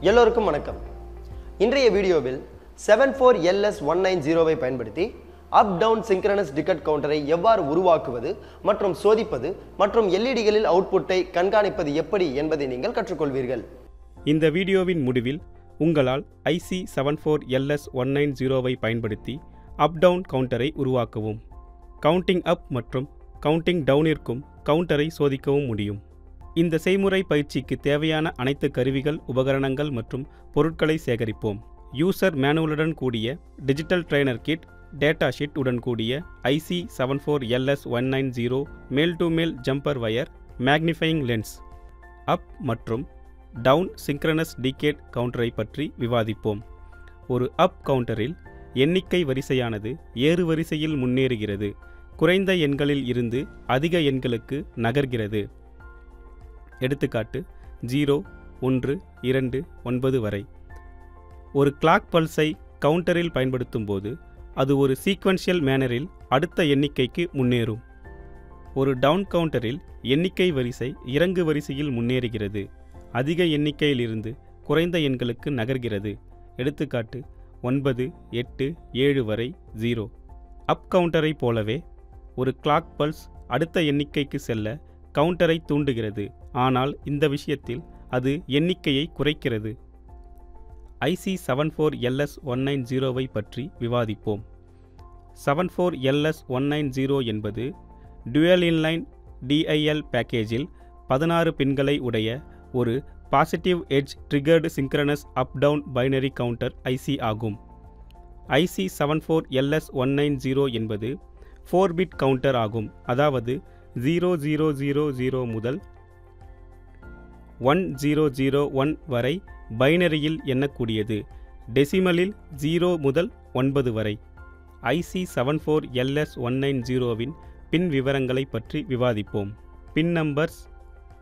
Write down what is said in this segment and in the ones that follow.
எல்லோருக்கும் வணக்கம். இன்றைய வீடியோவில் 74LS190 பயன்படுத்தி அப் டவுன் சிங்க்ரனஸ் டிக்கெட் கவுண்டரை எவ்வாறு உருவாக்குவது மற்றும் சோதிப்பது மற்றும் எல்இடிகளில் அவுட்புட்டை கண்காணிப்பது எப்படி என்பதை நீங்கள் கற்றுக்கொள்வீர்கள். இந்த வீடியோவின் முடிவில் உங்களால் IC 74LS190 பயன்படுத்தி அப் டவுன் கவுண்டரை உருவாக்கவும், கவுண்டிங் அப் மற்றும் கவுண்டிங் டவுனிற்கும் கவுண்டரை சோதிக்கவும் முடியும். இந்த செய்முறை பயிற்சிக்கு தேவையான அனைத்து கருவிகள், உபகரணங்கள் மற்றும் பொருட்களை சேகரிப்போம். யூசர் மேனுவலுடன் கூடிய digital trainer kit, data sheet உடன் கூடிய IC 74LS190 male to male jumper wire, magnifying lens, up மற்றும் டவுன் சிங்க்ரனஸ் டிகேட் கவுண்டரை பற்றி விவாதிப்போம். ஒரு அப் கவுண்டரில் எண்ணிக்கை வரிசையானது ஏறு வரிசையில் முன்னேறுகிறது, குறைந்த எண்களில் இருந்து அதிக எண்களுக்கு நகர்கிறது. எடுத்துக்காட்டு 0, 1, 2, 9 வரை. ஒரு கிளாக் பல்ஸை கவுண்டரில் பயன்படுத்தும் போது அது ஒரு சீக்வென்ஷியல் மேனரில் அடுத்த எண்ணிக்கைக்கு முன்னேறும். ஒரு டவுன் கவுண்டரில் எண்ணிக்கை வரிசை இறங்கு வரிசையில் முன்னேறுகிறது, அதிக எண்ணிக்கையிலிருந்து குறைந்த எண்களுக்கு நகர்கிறது. எடுத்துக்காட்டு 9, 8, 7 வரை 0. அப் கவுண்டரை போலவே ஒரு கிளாக் பல்ஸ் அடுத்த எண்ணிக்கைக்கு செல்ல கவுண்டரை தூண்டுகிறது, ஆனால் இந்த விஷயத்தில் அது எண்ணிக்கையை குறைக்கிறது. IC 74LS190 பற்றி விவாதிப்போம். 74LS190 என்பது டுயல் இன்லைன் DIL பேக்கேஜில் 16 பின்களை உடைய ஒரு positive edge triggered synchronous up down binary counter IC ஆகும். IC 74LS190 என்பது 4-பிட் கவுண்டர் ஆகும், அதாவது 0000 முதல் 1001 வரை பைனரியில் எண்ணக்கூடியது, டெசிமலில் 0 முதல் 9 வரை. IC 74LS190 பின் விவரங்களை பற்றி விவாதிப்போம். பின் numbers,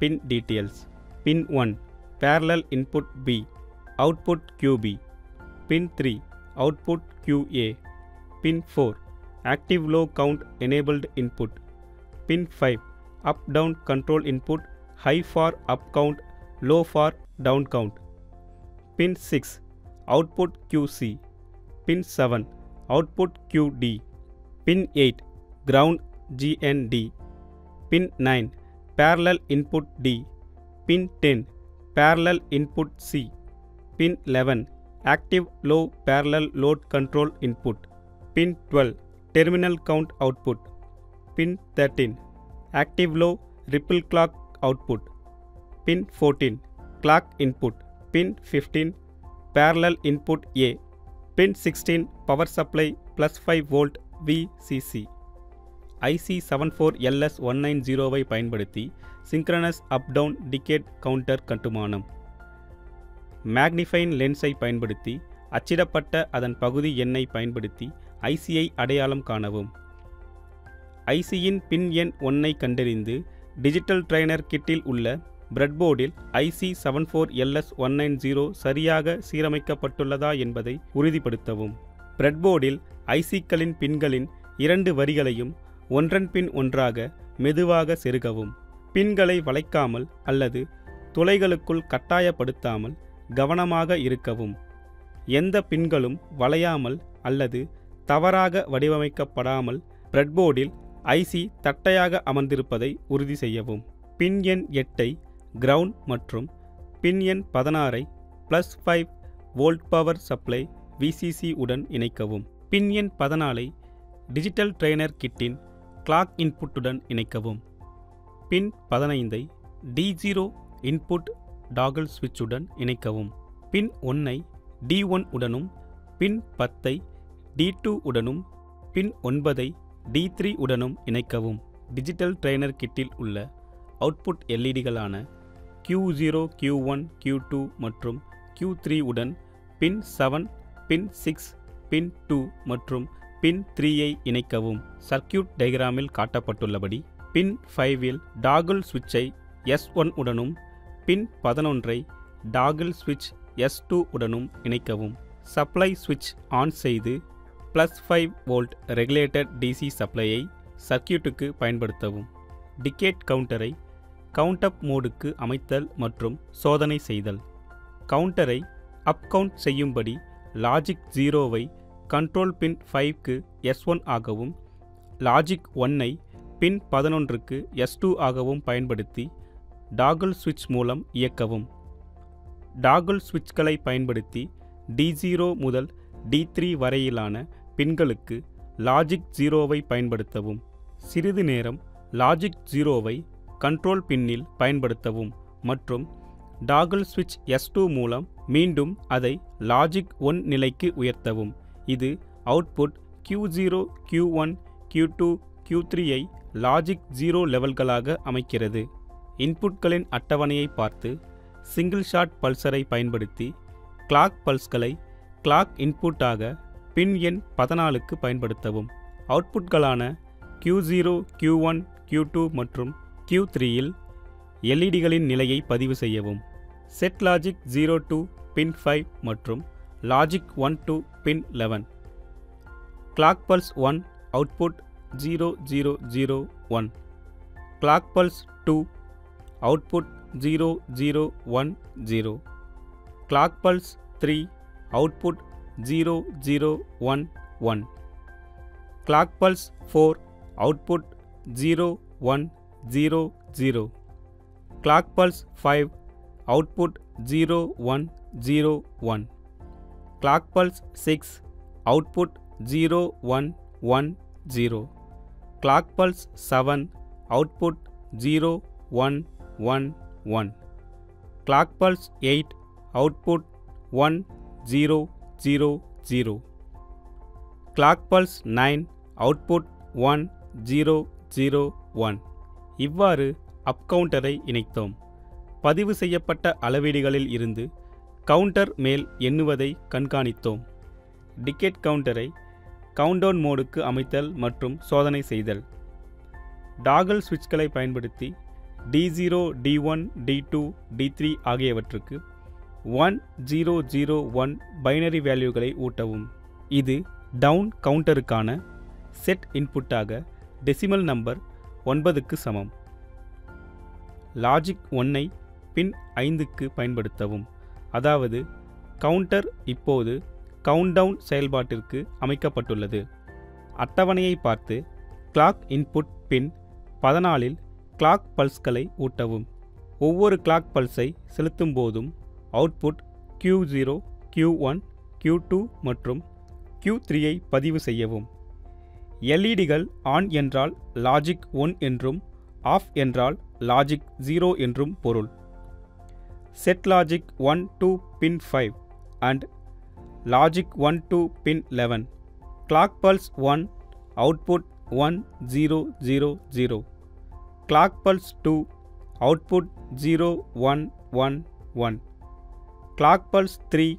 bin details. Bin 1 parallel input B, output QB. Bin 3 output QA. Bin 4 active low count enabled input. Pin 5 up down control input, high for up count, low for down count. Pin 6 output QC. Pin 7 output QD. Pin 8 ground GND. Pin 9 parallel input D. Pin 10 parallel input C. Pin 11 active low parallel load control input. Pin 12 terminal count output. Pin 13 active low ripple clock output. Pin 14 clock input. Pin 15 parallel input A. Pin 16 power supply plus 5 volt VCC. IC 74LS190 பயன்படுத்தி synchronous up down decade counter கட்டுமானம். Magnifying லென்ஸை பயன்படுத்தி அச்சிடப்பட்ட அதன் பகுதி எண்ணை பயன்படுத்தி ICயை அடையாளம் காணவும். ICயின் பின் எண் 1ஐ கண்டறிந்து டிஜிட்டல் ட்ரெய்னர் கிட்டில் உள்ள பிரெட்போர்டில் IC 74LS190 சரியாக சீரமைக்கப்பட்டுள்ளதா என்பதை உறுதிப்படுத்தவும். பிரெட்போர்டில் ICக்களின் பின்களின் 2 வரிகளையும் ஒன்றன் பின் ஒன்றாக மெதுவாக செருகவும். பின்களை வளைக்காமல் அல்லது துளைகளுக்குள் கட்டாயப்படுத்தாமல் கவனமாக இருக்கவும். எந்த பின்களும் வளையாமல் அல்லது தவறாக வடிவமைக்கப்படாமல் பிரெட்போர்டில் IC தட்டையாக அமர்ந்திருப்பதை உறுதி செய்யவும். பின் எண் 8ஐ கிரவுண்ட் மற்றும் பின் எண் 16ஐ +5 வோல்ட் பவர் சப்ளை VCC உடன் இணைக்கவும். பின் எண் 14ஐ டிஜிட்டல் ட்ரெய்னர் கிட்டின் கிளாக் இன்புட்டுடன் இணைக்கவும். பின் 15ஐ D0 இன்புட் டாகல் சுவிட்சுடன் இணைக்கவும். பின் 1ஐ D1 உடனும் பின் 10ஐ D2 உடனும் பின் 9ஐ D3 உடனும் இணைக்கவும். டிஜிட்டல் ட்ரெய்னர் கிட்டில் உள்ள அவுட்புட் எல்இடிகளான Q0, Q1, Q2 மற்றும் Q3 உடன் பின் 7, பின் 6, பின் 2 மற்றும் பின் 3ஐ இணைக்கவும். சர்க்யூட் டயக்ராமில் காட்டப்பட்டுள்ளபடி பின் 5இல் டாகல் சுவிட்சை S1 உடனும் பின் 11ஐ டாகல் சுவிட்ச் S2 உடனும் இணைக்கவும். சப்ளை சுவிட்ச் ஆன் செய்து +5 வோல்ட் ரெகுலேட்டட் DC சப்ளையை சர்க்யூட்டுக்கு பயன்படுத்தவும். டிகேட் கவுண்டரை கவுண்ட் அப் மோடுக்கு அமைத்தல் மற்றும் சோதனை செய்தல். கவுண்டரை அப் கவுண்ட் செய்யும்படி லாஜிக் 0வை கண்ட்ரோல் பின் 5க்கு S1 ஆகவும் லாஜிக் 1ஐ பின் 11க்கு S2 ஆகவும் பயன்படுத்தி டாகல் சுவிட்ச் மூலம் இயக்கவும். டாகல் சுவிட்ச்களை பயன்படுத்தி D0 முதல் D3 வரையிலான பின்களுக்கு லாஜிக் 0வை பயன்படுத்தவும். சிறிது நேரம் லாஜிக் 0வை கண்ட்ரோல் பின்னில் பயன்படுத்தவும் மற்றும் டாகல் சுவிட்ச் S2 மூலம் மீண்டும் அதை லாஜிக் 1 நிலைக்கு உயர்த்தவும். இது output Q0, Q1, Q2, Q3ஐ logic 0 லெவல்களாக அமைக்கிறது. இன்புட்களின் அட்டவணையை பார்த்து சிங்கிள் ஷாட் பல்சரை பயன்படுத்தி கிளாக் பல்ஸ்களை கிளாக் இன்புட்டாக பின் எண் 14க்கு பயன்படுத்தவும். அவுட்புட்களான Q0, Q1, Q2 மற்றும் Q3இல் எல்இடிகளின் நிலையை பதிவு செய்யவும். செட் லாஜிக் 0 to பின் 5 மற்றும் logic 1 to bin 11. Clock pulse 1 output 0001. Clock pulse 2 output 0010. Clock pulse 3 output 0011. Clock pulse 4 output 0100. Clock pulse 5 output 0101. Clock pulse 6 output 0110. Clock pulse 7 output 0111. Clock pulse 8 output 1000. Clock pulse 9 output 1001. இவ்வாறு அப் கவுண்டரை இணைத்தோம். பதிவு செய்யப்பட்ட அளவீடுகளில் இருந்து counter மேல் எண்ணுவதை கண்காணித்தோம். Decade கவுண்டரை countdown மோடுக்கு அமைத்தல் மற்றும் சோதனை செய்தல். டாகல் சுவிட்ச்களை பயன்படுத்தி D0, D1, D2, D3 ஆகியவற்றுக்கு 1001 பைனரி வேல்யூகளை ஊட்டவும். இது டவுன் கவுண்டருக்கான செட் இன்புட்டாக டெசிமல் நம்பர் 9க்கு சமம். லாஜிக் 1ஐ பின் 5க்கு பயன்படுத்தவும். அதாவது கவுண்டர் இப்போது கவுண்டவுன் செயல்பாட்டிற்கு அமைக்கப்பட்டுள்ளது. அட்டவணையை பார்த்து கிளாக் இன்புட் பின் 14இல் கிளாக் பல்ஸ்களை ஊட்டவும். ஒவ்வொரு கிளாக் பல்ஸை செலுத்தும் போதும் அவுட்புட் Q0, Q1, Q2 மற்றும் Q3ஐ பதிவு செய்யவும். எல்இடிகள் ஆன் என்றால் லாஜிக் 1 என்றும் ஆஃப் என்றால் லாஜிக் 0 என்றும் பொருள். Set logic 1 to bin 5 and logic 1 to bin 11. Clock pulse 1 output 1000. Clock pulse 2 output 0111. Clock pulse 3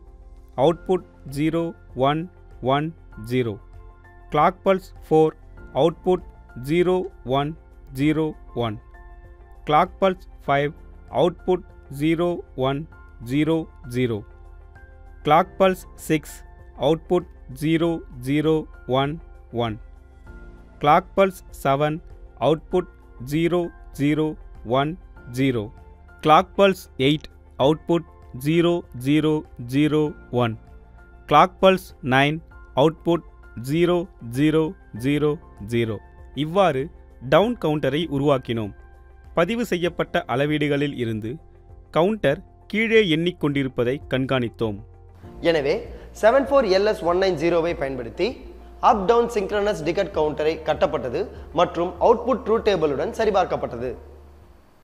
output 0110. Clock pulse 4 output 0101. Clock pulse 5 output 0100. Clock pulse 6 output 0011. Clock pulse 7 output 0010. Clock pulse 8 output 0001. Clock pulse 9 output 0000. இவ்வாறு down கவுண்டரை உருவாக்கினோம். பதிவு செய்யப்பட்ட அளவீடுகளில் இருந்து counter கீழே எண்ணிக்கொண்டிருப்பதை கண்காணித்தோம். எனவே 74LS190ஐ பயன்படுத்தி அப் டவுன் சிங்க்ரனஸ் டிகட் கவுண்டரை கட்டப்பட்டது மற்றும் அவுட்புட் ட்ரூத் டேபிளுடன் சரிபார்க்கப்பட்டது.